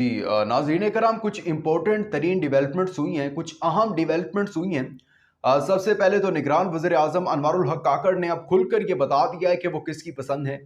नाज़रीन कराम, कुछ इम्पोर्टेंट तरीन डेवलपमेंट्स हुई हैं, कुछ अहम डेवलपमेंट्स हुई हैं। सबसे पहले तो निगरान वज़ीर आज़म अनवारुल हक काकड़ ने अब खुलकर ये बता दिया है कि वो किसकी पसंद है,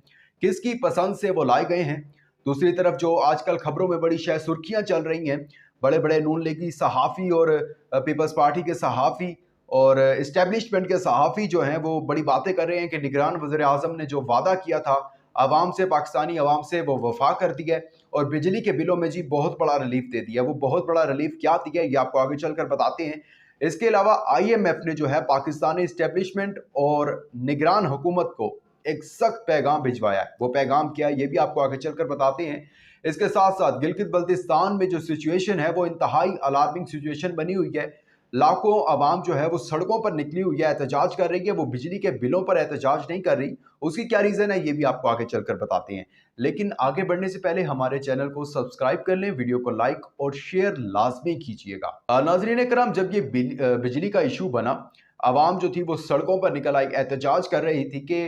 किसकी पसंद से वो लाए गए हैं। दूसरी तरफ जो आजकल खबरों में बड़ी शायद सुर्खियाँ चल रही हैं, बड़े बड़े नून लीगी सहाफ़ी और पीपल्स पार्टी के सहाफ़ी और इस्टेब्लिशमेंट के सहाफ़ी जो हैं वो बड़ी बातें कर रहे हैं कि निगरान वज़ीर आज़म ने जो वादा किया था आवाम से, पाकिस्तानी आवाम से, वो वफा कर दिया है और बिजली के बिलों में जी बहुत बड़ा रिलीफ दे दिया। वो बहुत बड़ा रिलीफ क्या दिया ये आपको आगे चलकर बताते हैं। इसके अलावा आईएमएफ ने जो है पाकिस्तानी इस्टेब्लिशमेंट और निगरान हुकूमत को एक सख्त पैगाम भिजवाया है। वो पैगाम क्या है ये भी आपको आगे चलकर बताते हैं। इसके साथ साथ गिलगित बल्तिस्तान में जो सिचुएशन है वो इंतहाई अलार्मिंग सिचुएशन बनी हुई है। लाखों आवाम जो है वो सड़कों पर निकली हुई है, एहतजाज कर रही है। वो बिजली के बिलों पर एहतजाज नहीं कर रही। उसकी क्या रीज़न है ये भी आपको आगे चलकर बताते हैं। लेकिन आगे बढ़ने से पहले हमारे चैनल को सब्सक्राइब कर लें, वीडियो को लाइक और शेयर लाजमी कीजिएगा। नाजरीन कराम, जब ये बिजली का इशू बना, आवाम जो थी वो सड़कों पर निकल आई, एहतजाज कर रही थी कि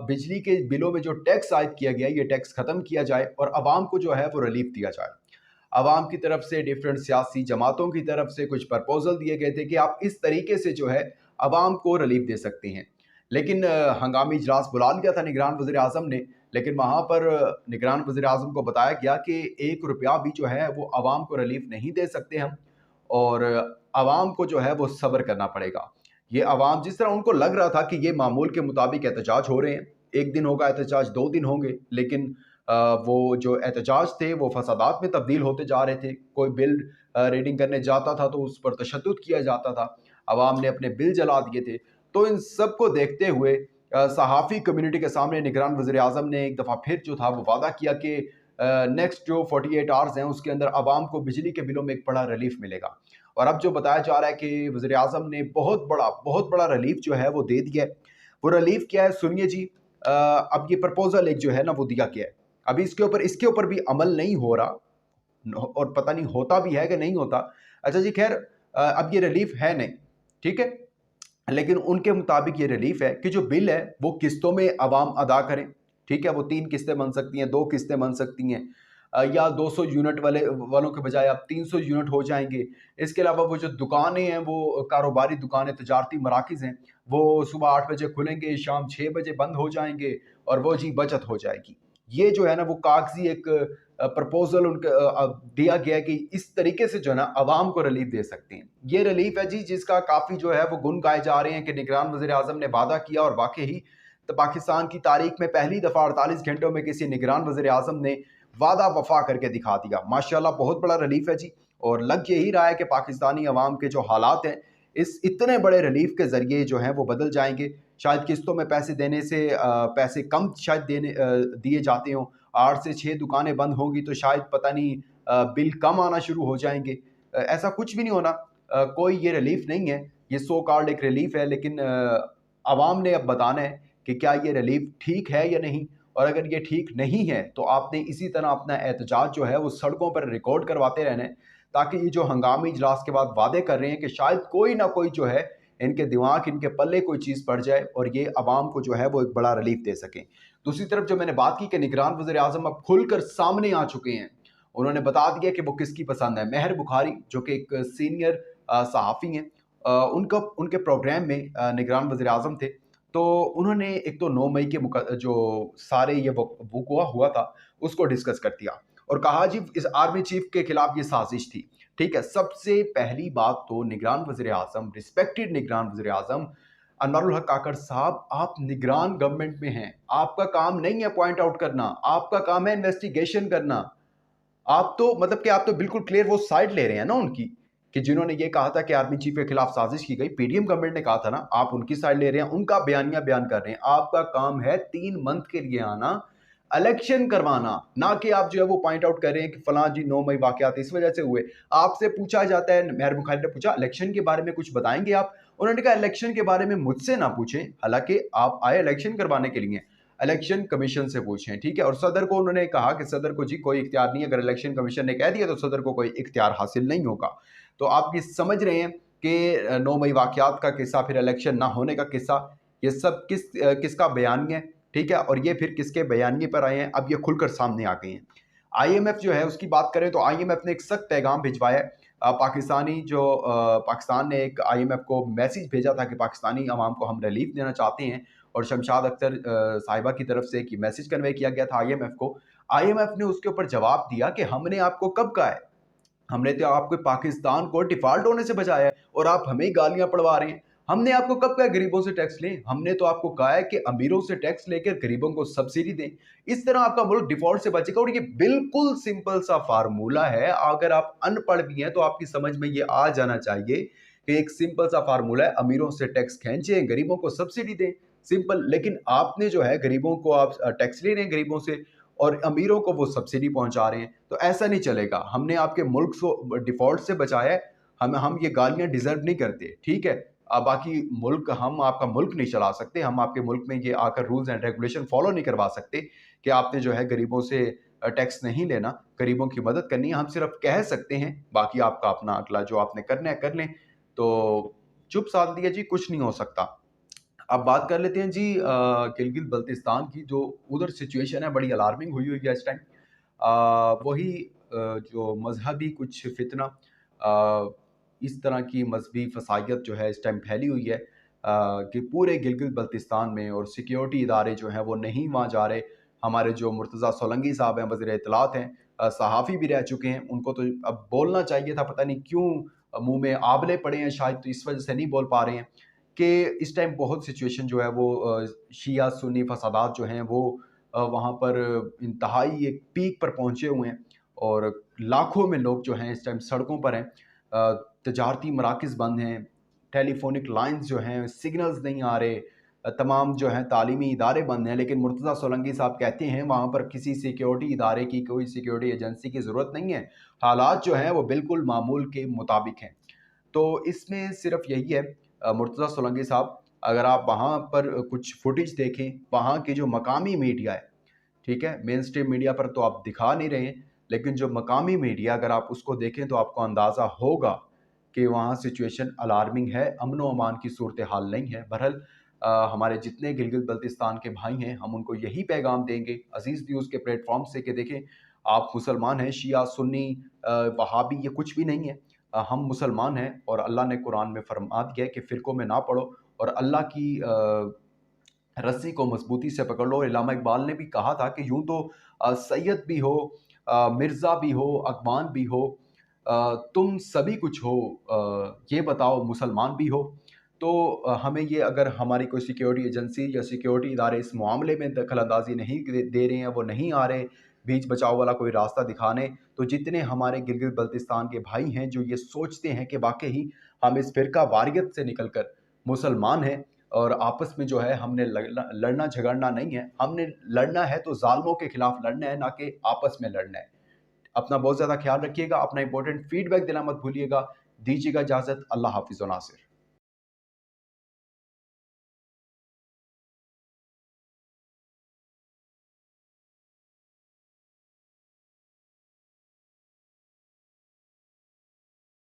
बिजली के बिलों में जो टैक्स आयद किया गया ये टैक्स ख़त्म किया जाए और आवाम को जो है वो रिलीफ दिया जाए। आवाम की तरफ से, डिफरेंट सियासी जमातों की तरफ से कुछ प्रपोजल दिए गए थे कि आप इस तरीके से जो है आवाम को रिलीफ दे सकते हैं। लेकिन हंगामी इजलास बुला लिया था निगरान वज़ीर आज़म ने, लेकिन वहाँ पर निगरान वज़ीर आज़म को बताया गया कि 1 रुपया भी जो है वो आवाम को रिलीफ नहीं दे सकते हम और आवाम को जो है वो सब्र करना पड़ेगा। ये आवाम, जिस तरह उनको लग रहा था कि ये मामूल के मुताबिक एहतजाज हो रहे हैं, 1 दिन होगा एहतजाज, 2 दिन होंगे, लेकिन वो जो एहतजाज थे वो फसादात में तब्दील होते जा रहे थे। कोई बिल रीडिंग करने जाता था तो उस पर तशद्दुद किया जाता था, आवाम ने अपने बिल जला दिए थे। तो इन सब को देखते हुए सहाफ़ी कम्युनिटी के सामने निगरान वज़ीर आज़म ने एक दफ़ा फिर जो था वो वादा किया कि नेक्स्ट जो 48 आवर्स हैं उसके अंदर आवाम को बिजली के बिलों में एक बड़ा रिलीफ मिलेगा। और अब जो बताया जा रहा है कि वज़ीर आज़म ने बहुत बड़ा रिलीफ जो है वो दे दिया है। वो रिलीफ क्या है सुनिए जी। अब ये प्रपोजल एक जो है ना वो दिया गया है। अभी इसके ऊपर भी अमल नहीं हो रहा और पता नहीं होता भी है कि नहीं होता। अच्छा जी, खैर अब ये रिलीफ है नहीं, ठीक है। लेकिन उनके मुताबिक ये रिलीफ है कि जो बिल है वो किस्तों में आवाम अदा करें, ठीक है। वो 3 किस्तें बन सकती हैं, 2 किस्तें बन सकती हैं या 200 यूनिट वालों के बजाय अब 300 यूनिट हो जाएंगे। इसके अलावा वो जो दुकानें हैं, वो कारोबारी दुकानें, तजारती मराकिज़ हैं, वो सुबह 8 बजे खुलेंगे, शाम 6 बजे बंद हो जाएंगे और वो जी बचत हो जाएगी। ये जो है ना वो कागजी एक प्रपोजल उनका दिया गया है कि इस तरीके से जो है ना आवाम को रिलीफ दे सकते हैं। ये रिलीफ है जी जिसका काफ़ी जो है वो गुण गाए जा रहे हैं कि निगरान वज़ीर आज़म ने वादा किया और वाकई ही तो पाकिस्तान की तारीख में पहली दफ़ा 48 घंटों में किसी निगरान वज़ीर आज़म ने वादा वफा करके दिखा दिया। माशाल्लाह बहुत बड़ा रिलीफ है जी। और लग यही रहा है कि पाकिस्तानी अवाम के जो हालात हैं इस इतने बड़े रिलीफ के ज़रिए जो हैं वो बदल जाएंगे। शायद किस्तों में पैसे देने से पैसे कम शायद दिए जाते हों। 8 से 6 दुकानें बंद होंगी तो शायद पता नहीं बिल कम आना शुरू हो जाएंगे। ऐसा कुछ भी नहीं होना। कोई ये रिलीफ नहीं है, ये सो कॉल्ड एक रिलीफ है। लेकिन आवाम ने अब बताना है कि क्या ये रिलीफ ठीक है या नहीं। और अगर ये ठीक नहीं है तो आपने इसी तरह अपना एहतजाज जो है वो सड़कों पर रिकॉर्ड करवाते रहना है, ताकि ये जो हंगामी इजलास के बाद वादे कर रहे हैं कि शायद कोई ना कोई जो है इनके दिमाग, इनके पल्ले कोई चीज़ पड़ जाए और ये आवाम को जो है वो एक बड़ा रिलीफ दे सकें। दूसरी तरफ जो मैंने बात की कि निगरान वज़ीर आज़म अब खुलकर सामने आ चुके हैं। उन्होंने बता दिया कि वो किसकी पसंद है। महर बुखारी जो कि एक सीनियर सहाफ़ी हैं, उनका उनके प्रोग्राम में निगरान वज़ीर आज़म थे। तो उन्होंने एक तो 9 मई के जो सारे ये वक़्वा हुआ था उसको डिस्कस कर दिया और कहा जी इस आर्मी चीफ के खिलाफ ये साजिश थी, ठीक है। सबसे पहली बात तो निगरान वज़ीर आज़म, रिस्पेक्टेड निगरान वज़ीर आज़म अनवारुल हक काकड़ साहब, आप निगरान गवर्नमेंट में हैं। आपका काम नहीं है पॉइंट आउट करना, आपका काम है इन्वेस्टिगेशन करना। आप तो मतलब कि आप तो बिल्कुल क्लियर वो साइड ले रहे हैं ना उनकी, कि जिन्होंने ये कहा था कि आर्मी चीफ के खिलाफ साजिश की गई, पीडीएम गवर्नमेंट ने कहा था ना, आप उनकी साइड ले रहे हैं, उनका बयानिया बयान कर रहे हैं। आपका काम है 3 मंथ के लिए आना, इलेक्शन करवाना, ना कि आप जो है वो पॉइंट आउट कर रहे हैं कि फलां जी 9 मई वाकयात इस वजह से हुए। आपसे पूछा जाता है, महर बुखारी ने पूछा इलेक्शन के बारे में कुछ बताएंगे आप? उन्होंने कहा इलेक्शन के बारे में मुझसे ना पूछें, हालांकि आप आए इलेक्शन करवाने के लिए, इलेक्शन कमीशन से पूछें, ठीक है। और सदर को उन्होंने कहा कि सदर को जी कोई इख्तियार नहीं है, अगर इलेक्शन कमीशन ने कह दिया तो सदर को कोई इख्तियार हासिल नहीं होगा। तो आप ये समझ रहे हैं कि 9 मई वाकयात का किस्सा, फिर इलेक्शन ना होने का किस्सा, ये सब किसका बयानी है, ठीक है। और ये फिर किसके बयानी पर आए हैं, अब ये खुलकर सामने आ गए हैं। आईएमएफ जो है उसकी बात करें तो आईएमएफ ने एक सख्त पैगाम भिजवाया है। पाकिस्तान ने एक आईएमएफ को मैसेज भेजा था कि पाकिस्तानी अवाम को हम रिलीफ देना चाहते हैं, और शमशाद अख्तर साहिबा की तरफ से एक मैसेज कन्वे किया गया था आईएमएफ को। आईएमएफ ने उसके ऊपर जवाब दिया कि हमने आपको कब कहा है, हमने तो आपको पाकिस्तान को डिफॉल्ट होने से बचाया है और आप हमें गालियां पड़वा रहे हैं। हमने आपको कब कहा गरीबों से टैक्स लें, हमने तो आपको कहा है कि अमीरों से टैक्स लेकर गरीबों को सब्सिडी दें। इस तरह आपका मुल्क डिफॉल्ट से बचेगा। और ये बिल्कुल सिंपल सा फार्मूला है, अगर आप अनपढ़ भी हैं तो आपकी समझ में ये आ जाना चाहिए कि एक सिंपल सा फार्मूला है, अमीरों से टैक्स खींचें, गरीबों को सब्सिडी दें, सिंपल। लेकिन आपने जो है गरीबों को आप टैक्स ले रहे हैं गरीबों से और अमीरों को वो सब्सिडी पहुंचा रहे हैं, तो ऐसा नहीं चलेगा। हमने आपके मुल्क को डिफॉल्ट से बचाया है, हम ये गालियां डिजर्व नहीं करते, ठीक है। बाकी मुल्क, हम आपका मुल्क नहीं चला सकते, हम आपके मुल्क में ये आकर रूल्स एंड रेगुलेशन फॉलो नहीं करवा सकते कि आपने जो है गरीबों से टैक्स नहीं लेना, गरीबों की मदद करनी है। हम सिर्फ कह सकते हैं, बाकी आपका अपना अगला जो आपने करना है कर लें। तो चुप साध दिया जी, कुछ नहीं हो सकता। अब बात कर लेते हैं जी गिलगित बल्तिस्तान की। जो उधर सिचुएशन है बड़ी अलार्मिंग हुई हुई है इस टाइम। वही जो मजहबी कुछ फितना, इस तरह की मजहबी फसायत जो है इस टाइम फैली हुई है कि पूरे गिलगित बल्तिस्तान में, और सिक्योरिटी इदारे जो हैं वो नहीं वहाँ जा रहे। हमारे जो मुर्तज़ा सोलंकी साहब हैं, वज़ीर इत्तलात हैं, सहाफ़ी भी रह चुके हैं, उनको तो अब बोलना चाहिए था, पता नहीं क्यों मुँह में आबले पड़े हैं, शायद तो इस वजह से नहीं बोल पा रहे हैं कि इस टाइम बहुत सिचुएशन जो है वो शिया सुन्नी फसादात जो हैं वो वहाँ पर इंतहाई एक पीक पर पहुँचे हुए हैं, और लाखों में लोग जो हैं इस टाइम सड़कों पर हैं। तजारती मराकज़ बंद हैं, टेलीफोनिक लाइन्स जो हैं, सिग्नल्स नहीं आ रहे, तमाम जो हैं तालीमी इदारे बंद हैं। लेकिन मुर्तज़ा सोलंकी साहब कहते हैं वहाँ पर किसी सिक्योरिटी इदारे की, कोई सिक्योरिटी एजेंसी की ज़रूरत नहीं है, हालात जो हैं वो बिल्कुल मामूल के मुताबिक हैं। तो इसमें सिर्फ यही है, मुर्तज़ा सोलंकी साहब, अगर आप वहाँ पर कुछ फुटेज देखें, वहाँ की जो मकामी मीडिया है, ठीक है, मेन स्ट्रीम मीडिया पर तो आप दिखा नहीं रहे हैं, लेकिन जो मकामी मीडिया अगर आप उसको देखें तो आपको अंदाज़ा होगा कि वहाँ सिचुएशन अलार्मिंग है, अमन व अमान की सूरत हाल नहीं है। बहरहाल हमारे जितने गिलगित बल्तिस्तान के भाई हैं, हम उनको यही पैगाम देंगे अजीज़ न्यूज़ के प्लेटफॉर्म से कि देखें, आप मुसलमान हैं, शिया सुन्नी वहाबी ये कुछ भी नहीं है। हम मुसलमान हैं और अल्लाह ने कुरान में फरमा दिया है कि फ़िरक़ों में ना पड़ो और अल्लाह की रस्सी को मजबूती से पकड़ लो। इल्लामा इकबाल ने भी कहा था कि यूं तो सैयद भी हो, मिर्ज़ा भी हो, अगवान भी हो, तुम सभी कुछ हो, ये बताओ मुसलमान भी हो। तो हमें ये, अगर हमारी कोई सिक्योरिटी एजेंसी या सिक्योरिटी इदारे इस मामले में दखल अंदाजी नहीं दे रहे हैं, वो नहीं आ रहे बीच बचाव वाला कोई रास्ता दिखाने, तो जितने हमारे गिलगित बल्तिस्तान के भाई हैं जो ये सोचते हैं कि वाकई हम इस फ़िरका वारियत से निकल कर मुसलमान हैं और आपस में जो है हमने लड़ना झगड़ना नहीं है, हमने लड़ना है तो ज़ालिमों के खिलाफ लड़ना है, ना कि आपस में लड़ना है। अपना बहुत ज़्यादा ख्याल रखिएगा, अपना इंपॉर्टेंट फीडबैक देना मत भूलिएगा। दीजिएगा इजाज़त, अल्लाह हाफ़िज़ व नासिर।